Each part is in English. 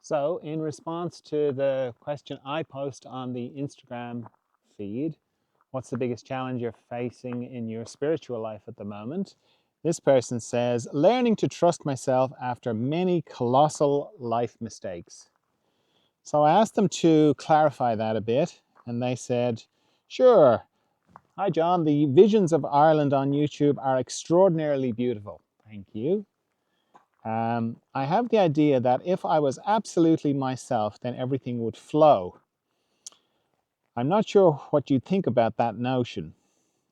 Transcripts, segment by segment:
So, in response to the question I post on the Instagram feed, what's the biggest challenge you're facing in your spiritual life at the moment? This person says, learning to trust myself after many colossal life mistakes. So I asked them to clarify that a bit, and they said, sure. Hi, John. The visions of Ireland on YouTube are extraordinarily beautiful. Thank you. I have the idea that if I was absolutely myself, then everything would flow. I'm not sure what you think about that notion,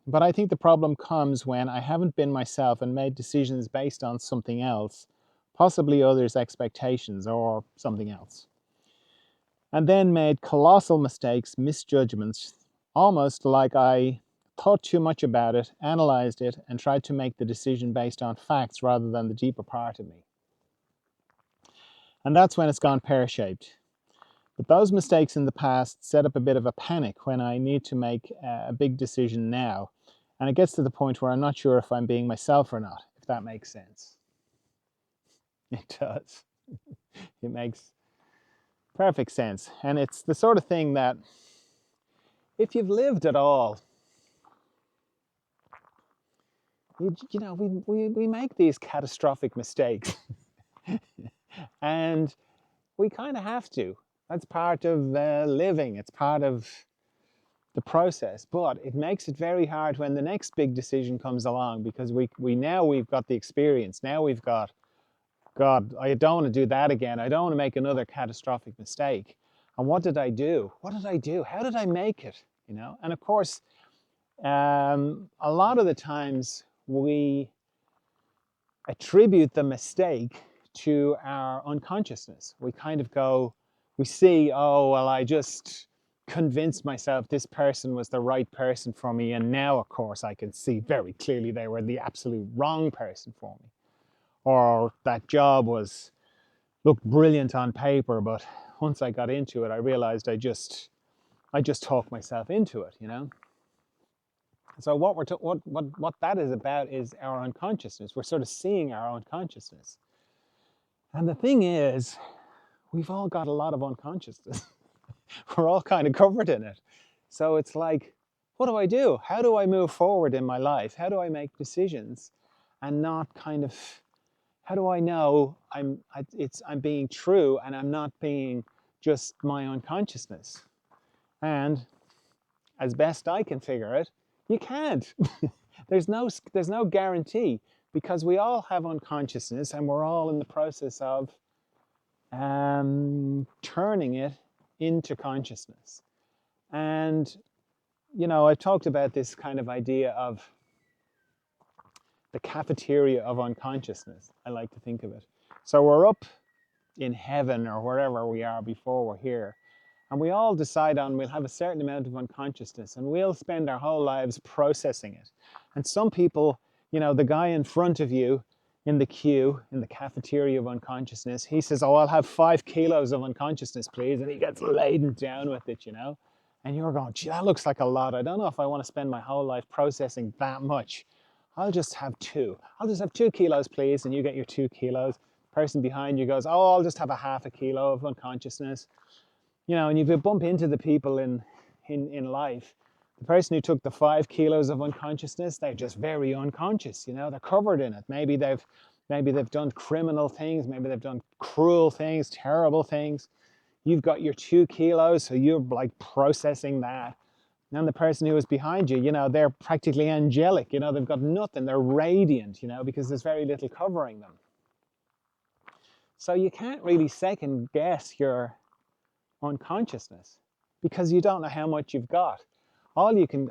but I think the problem comes when I haven't been myself and made decisions based on something else, possibly others' expectations or something else, and then made colossal mistakes, misjudgments, almost like I thought too much about it, analyzed it, and tried to make the decision based on facts rather than the deeper part of me. And that's when it's gone pear-shaped. But those mistakes in the past set up a bit of a panic when I need to make a big decision now. And it gets to the point where I'm not sure if I'm being myself or not, if that makes sense. It does. It makes perfect sense. And it's the sort of thing that if you've lived at all, we make these catastrophic mistakes. And we kind of have to. That's part of living. It's part of the process, but it makes it very hard when the next big decision comes along, because we've got the experience. Now we've got, God, I don't want to do that again. I don't want to make another catastrophic mistake. And what did I do? What did I do? How did I make it? And of course, a lot of the times we attribute the mistake to our unconsciousness. We kind of go, we see, oh, well, I just convinced myself this person was the right person for me, and now, of course, I can see very clearly they were the absolute wrong person for me. Or that job looked brilliant on paper, but once I got into it, I realized I just talked myself into it, So what that is about is our unconsciousness. We're sort of seeing our unconsciousness. And the thing is, we've all got a lot of unconsciousness. We're all kind of covered in it. So it's like, what do I do? How do I move forward in my life? How do I make decisions and not kind of, how do I know I'm being true and I'm not being just my unconsciousness? And as best I can figure it, you can't. there's no guarantee, because we all have unconsciousness and we're all in the process of turning it into consciousness. And I've talked about this kind of idea of the cafeteria of unconsciousness. I like to think of it. So we're up in heaven or wherever we are before we're here, and we all decide on we'll have a certain amount of unconsciousness, and we'll spend our whole lives processing it. And some people, the guy in front of you in the queue, in the cafeteria of unconsciousness, he says, oh, I'll have 5 kilos of unconsciousness, please. And he gets laden down with it, And you're going, gee, that looks like a lot. I don't know if I want to spend my whole life processing that much. I'll just have 2. I'll just have 2 kilos, please. And you get your 2 kilos. The person behind you goes, oh, I'll just have a half a kilo of unconsciousness. And if you bump into the people in life, the person who took the 5 kilos of unconsciousness, they're just very unconscious, they're covered in it. Maybe they've done criminal things, maybe they've done cruel things, terrible things. You've got your 2 kilos, so you're like processing that. And the person who is behind you, they're practically angelic, they've got nothing, they're radiant, because there's very little covering them. So you can't really second guess your unconsciousness, because you don't know how much you've got. All you can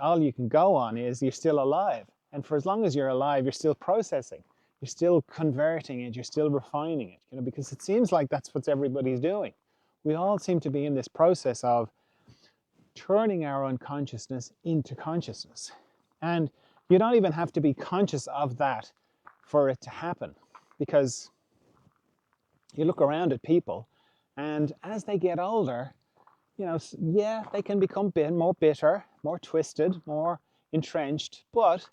go on is you're still alive. And for as long as you're alive, you're still processing. You're still converting it. You're still refining it, because it seems like that's what everybody's doing. We all seem to be in this process of turning our unconsciousness into consciousness. And you don't even have to be conscious of that for it to happen, because you look around at people, and as they get older, they can become more bitter, more twisted, more entrenched, but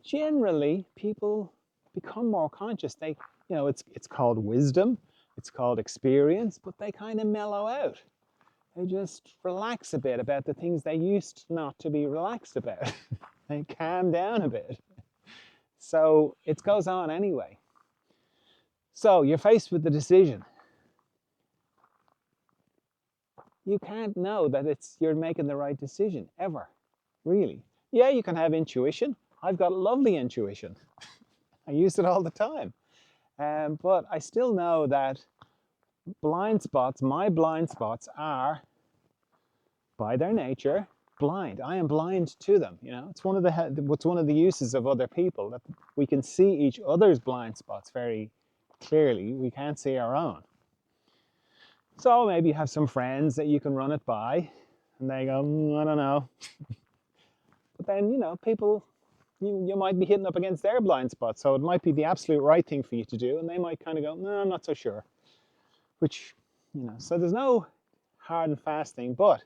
generally people become more conscious. It's called wisdom. it's called experience, but they kind of mellow out. They just relax a bit about the things they used not to be relaxed about. They calm down a bit. So it goes on anyway. So you're faced with the decision. You can't know that you're making the right decision ever, really. Yeah, you can have intuition. I've got lovely intuition. I use it all the time. But I still know that blind spots, my blind spots are, by their nature, blind. I am blind to them. You know, it's one of the uses of other people, that we can see each other's blind spots very clearly. We can't see our own. So maybe you have some friends that you can run it by, and they go, I don't know. But then, you know, people, you might be hitting up against their blind spots, so it might be the absolute right thing for you to do, and they might kind of go, no, I'm not so sure. Which, you know, so there's no hard and fast thing. But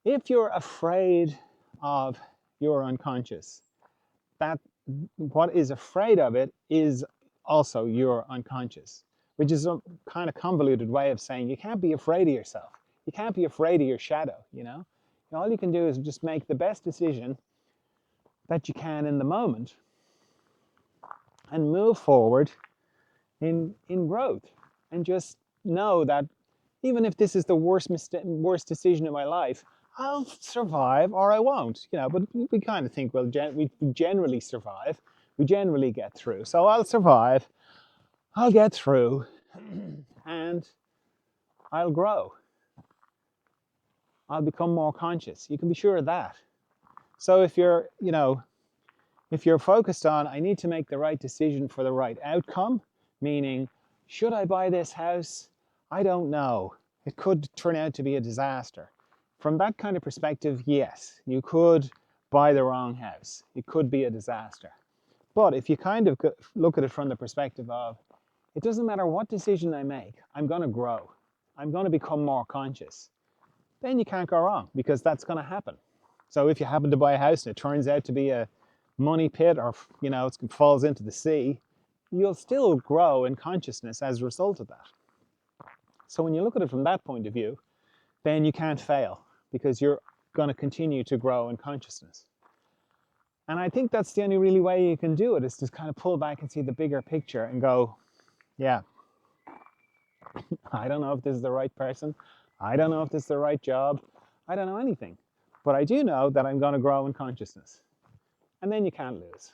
if you're afraid of your unconscious, that what is afraid of it is also your unconscious, which is a kind of convoluted way of saying you can't be afraid of yourself. You can't be afraid of your shadow, you know? All you can do is just make the best decision that you can in the moment and move forward in growth. And just know that even if this is the worst decision in my life, I'll survive or I won't, you know, but we kind of think, well, we generally survive. We generally get through. So I'll survive, I'll get through, and I'll grow. I'll become more conscious. You can be sure of that. So if you're, you know, if you're focused on, I need to make the right decision for the right outcome, meaning, should I buy this house? I don't know. It could turn out to be a disaster. From that kind of perspective, yes, you could buy the wrong house. It could be a disaster. But if you kind of look at it from the perspective of, it doesn't matter what decision I make, I'm going to grow. I'm going to become more conscious. Then you can't go wrong, because that's going to happen. So if you happen to buy a house and it turns out to be a money pit, or, you know, it falls into the sea, you'll still grow in consciousness as a result of that. So when you look at it from that point of view, then you can't fail, because you're going to continue to grow in consciousness. And I think that's the only really way you can do it, is to kind of pull back and see the bigger picture and go, yeah, I don't know if this is the right person. I don't know if this is the right job. I don't know anything. But I do know that I'm going to grow in consciousness. And then you can't lose.